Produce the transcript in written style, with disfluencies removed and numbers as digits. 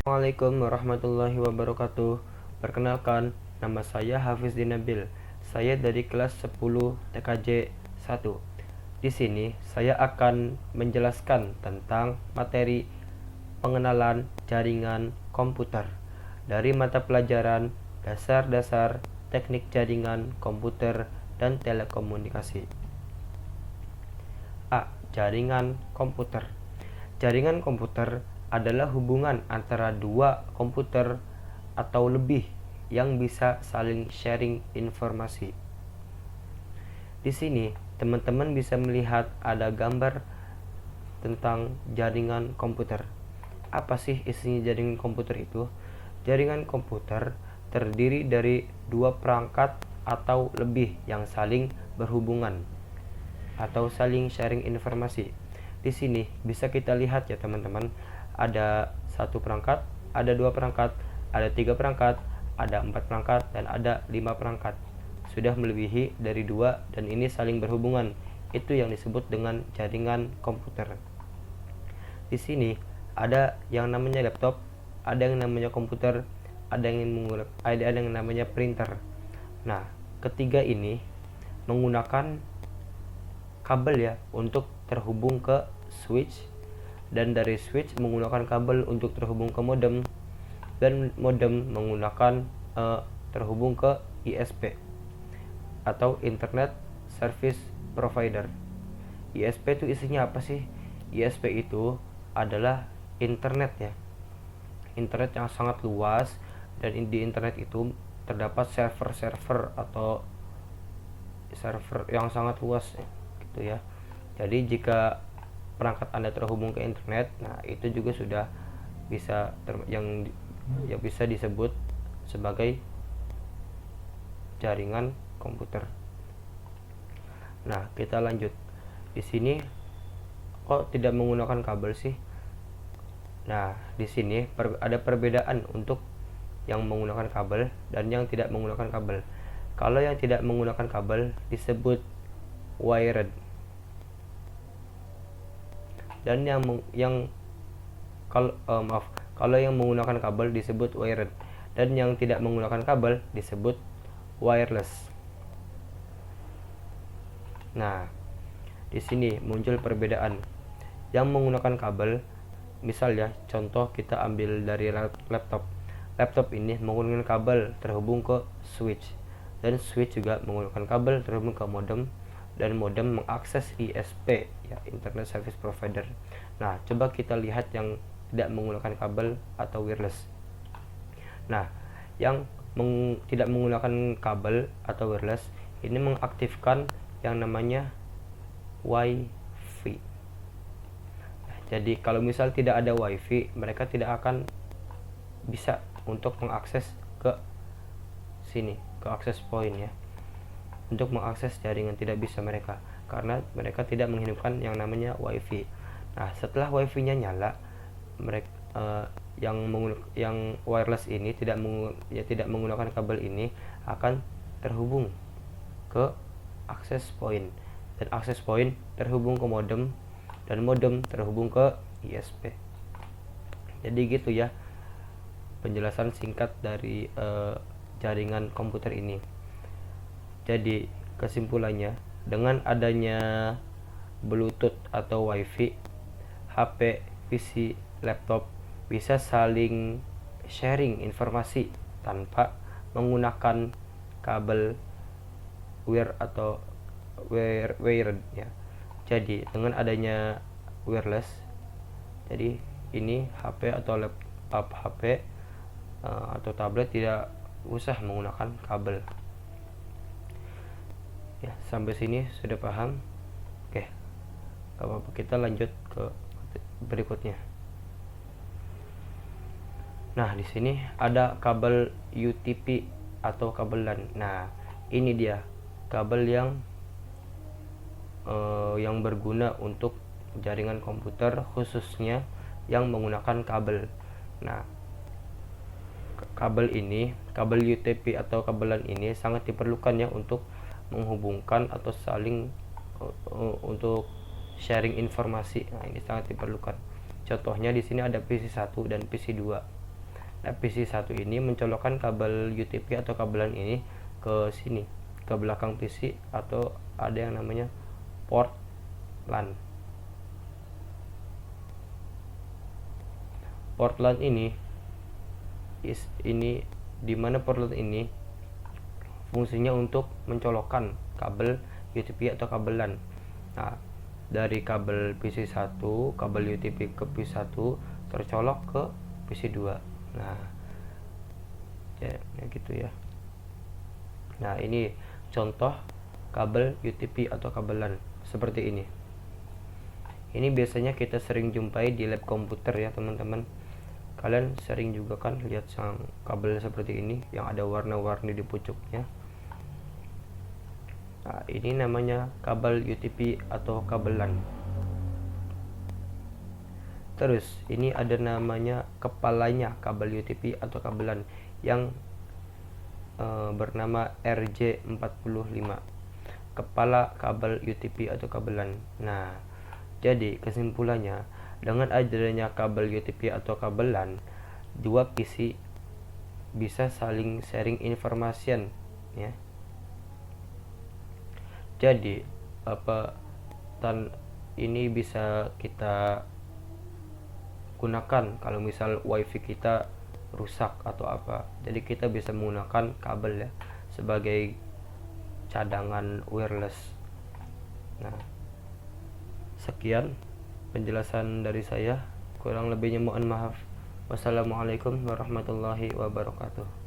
Assalamualaikum warahmatullahi wabarakatuh. Perkenalkan, nama saya Hafiz Dinabil. Saya dari kelas 10 TKJ 1. Di sini saya akan menjelaskan tentang materi pengenalan jaringan komputer dari mata pelajaran dasar-dasar teknik jaringan komputer dan telekomunikasi. A. Jaringan komputer. Jaringan komputer adalah hubungan antara dua komputer atau lebih yang bisa saling sharing informasi. Di sini, teman-teman bisa melihat ada gambar tentang jaringan komputer. Apa sih isinya jaringan komputer itu? Jaringan komputer terdiri dari dua perangkat atau lebih yang saling berhubungan atau saling sharing informasi. Di sini bisa kita lihat ya teman-teman, ada satu perangkat, ada dua perangkat, ada tiga perangkat, ada empat perangkat, dan ada 5 perangkat. Sudah melebihi dari 2 dan ini saling berhubungan. Itu yang disebut dengan jaringan komputer. Di sini ada yang namanya laptop, ada yang namanya komputer, ada yang namanya printer. Nah, ketiga ini menggunakan kabel ya untuk terhubung ke switch, dan dari switch menggunakan kabel untuk terhubung ke modem, dan modem menggunakan terhubung ke ISP atau Internet Service Provider. ISP itu isinya apa sih? ISP itu adalah internet ya, internet yang sangat luas, dan di internet itu terdapat server-server atau server yang sangat luas gitu ya. Jadi jika perangkat Anda terhubung ke internet, nah itu juga sudah bisa yang bisa disebut sebagai jaringan komputer. Nah, kita lanjut. Di sini kok tidak menggunakan kabel sih? Nah, di sini ada perbedaan untuk yang menggunakan kabel dan yang tidak menggunakan kabel. Kalau yang tidak menggunakan kabel disebut wired, dan kalau yang menggunakan kabel disebut wired, dan yang tidak menggunakan kabel disebut wireless. Nah, di sini muncul perbedaan. Yang menggunakan kabel, misal ya, contoh kita ambil dari laptop. Laptop ini menggunakan kabel terhubung ke switch, dan switch juga menggunakan kabel terhubung ke modem, dan modem mengakses ISP ya, Internet Service Provider. Nah, coba kita lihat yang tidak menggunakan kabel atau wireless. Nah, yang tidak menggunakan kabel atau wireless ini mengaktifkan yang namanya WiFi. Jadi kalau misal tidak ada WiFi, mereka tidak akan bisa untuk mengakses ke sini, ke akses point ya. Untuk mengakses jaringan tidak bisa mereka, karena mereka tidak menghidupkan yang namanya WiFi. Nah, setelah WiFi-nya nyala, mereka yang wireless ini tidak menggunakan kabel ini akan terhubung ke akses point, dan akses point terhubung ke modem, dan modem terhubung ke ISP. Jadi gitu ya penjelasan singkat dari jaringan komputer ini. Jadi kesimpulannya, dengan adanya Bluetooth atau WiFi, HP, PC, laptop bisa saling sharing informasi tanpa menggunakan kabel wire atau wired ya. Jadi dengan adanya wireless, jadi ini HP atau laptop, HP atau tablet tidak usah menggunakan kabel. Ya, sampai sini sudah paham? Oke, gak apa-apa, kita lanjut ke berikutnya. Nah, di sini ada kabel UTP atau kabel LAN. Nah, ini dia kabel yang berguna untuk jaringan komputer, khususnya yang menggunakan kabel. Nah, kabel UTP atau kabel LAN ini sangat diperlukan ya untuk menghubungkan atau saling untuk sharing informasi. Nah, ini sangat diperlukan. Contohnya di sini ada PC 1 dan PC 2. Nah, PC1 ini mencolokkan kabel UTP atau kabelan ini ke sini, ke belakang PC, atau ada yang namanya port LAN. Port LAN ini dimana port LAN ini fungsinya untuk mencolokkan kabel UTP atau kabel LAN. Nah, dari kabel PC1, kabel UTP ke PC1 tercolok ke PC2. Nah, ya gitu ya. Nah, ini contoh kabel UTP atau kabel LAN seperti ini. Ini biasanya kita sering jumpai di lab komputer ya teman-teman. Kalian sering juga kan lihat sang kabel seperti ini yang ada warna-warni di pucuknya. Nah, ini namanya kabel UTP atau kabel LAN. Terus ini ada namanya kepalanya kabel UTP atau kabel LAN yang bernama RJ45, kepala kabel UTP atau kabel LAN. Nah, jadi kesimpulannya, dengan adanya kabel UTP atau kabel LAN, dua PC bisa saling sharing information ya. Jadi ini bisa kita gunakan kalau misal wifi kita rusak atau apa. Jadi kita bisa menggunakan kabel ya sebagai cadangan wireless. Nah, sekian penjelasan dari saya, kurang lebihnya mohon maaf. Wassalamualaikum warahmatullahi wabarakatuh.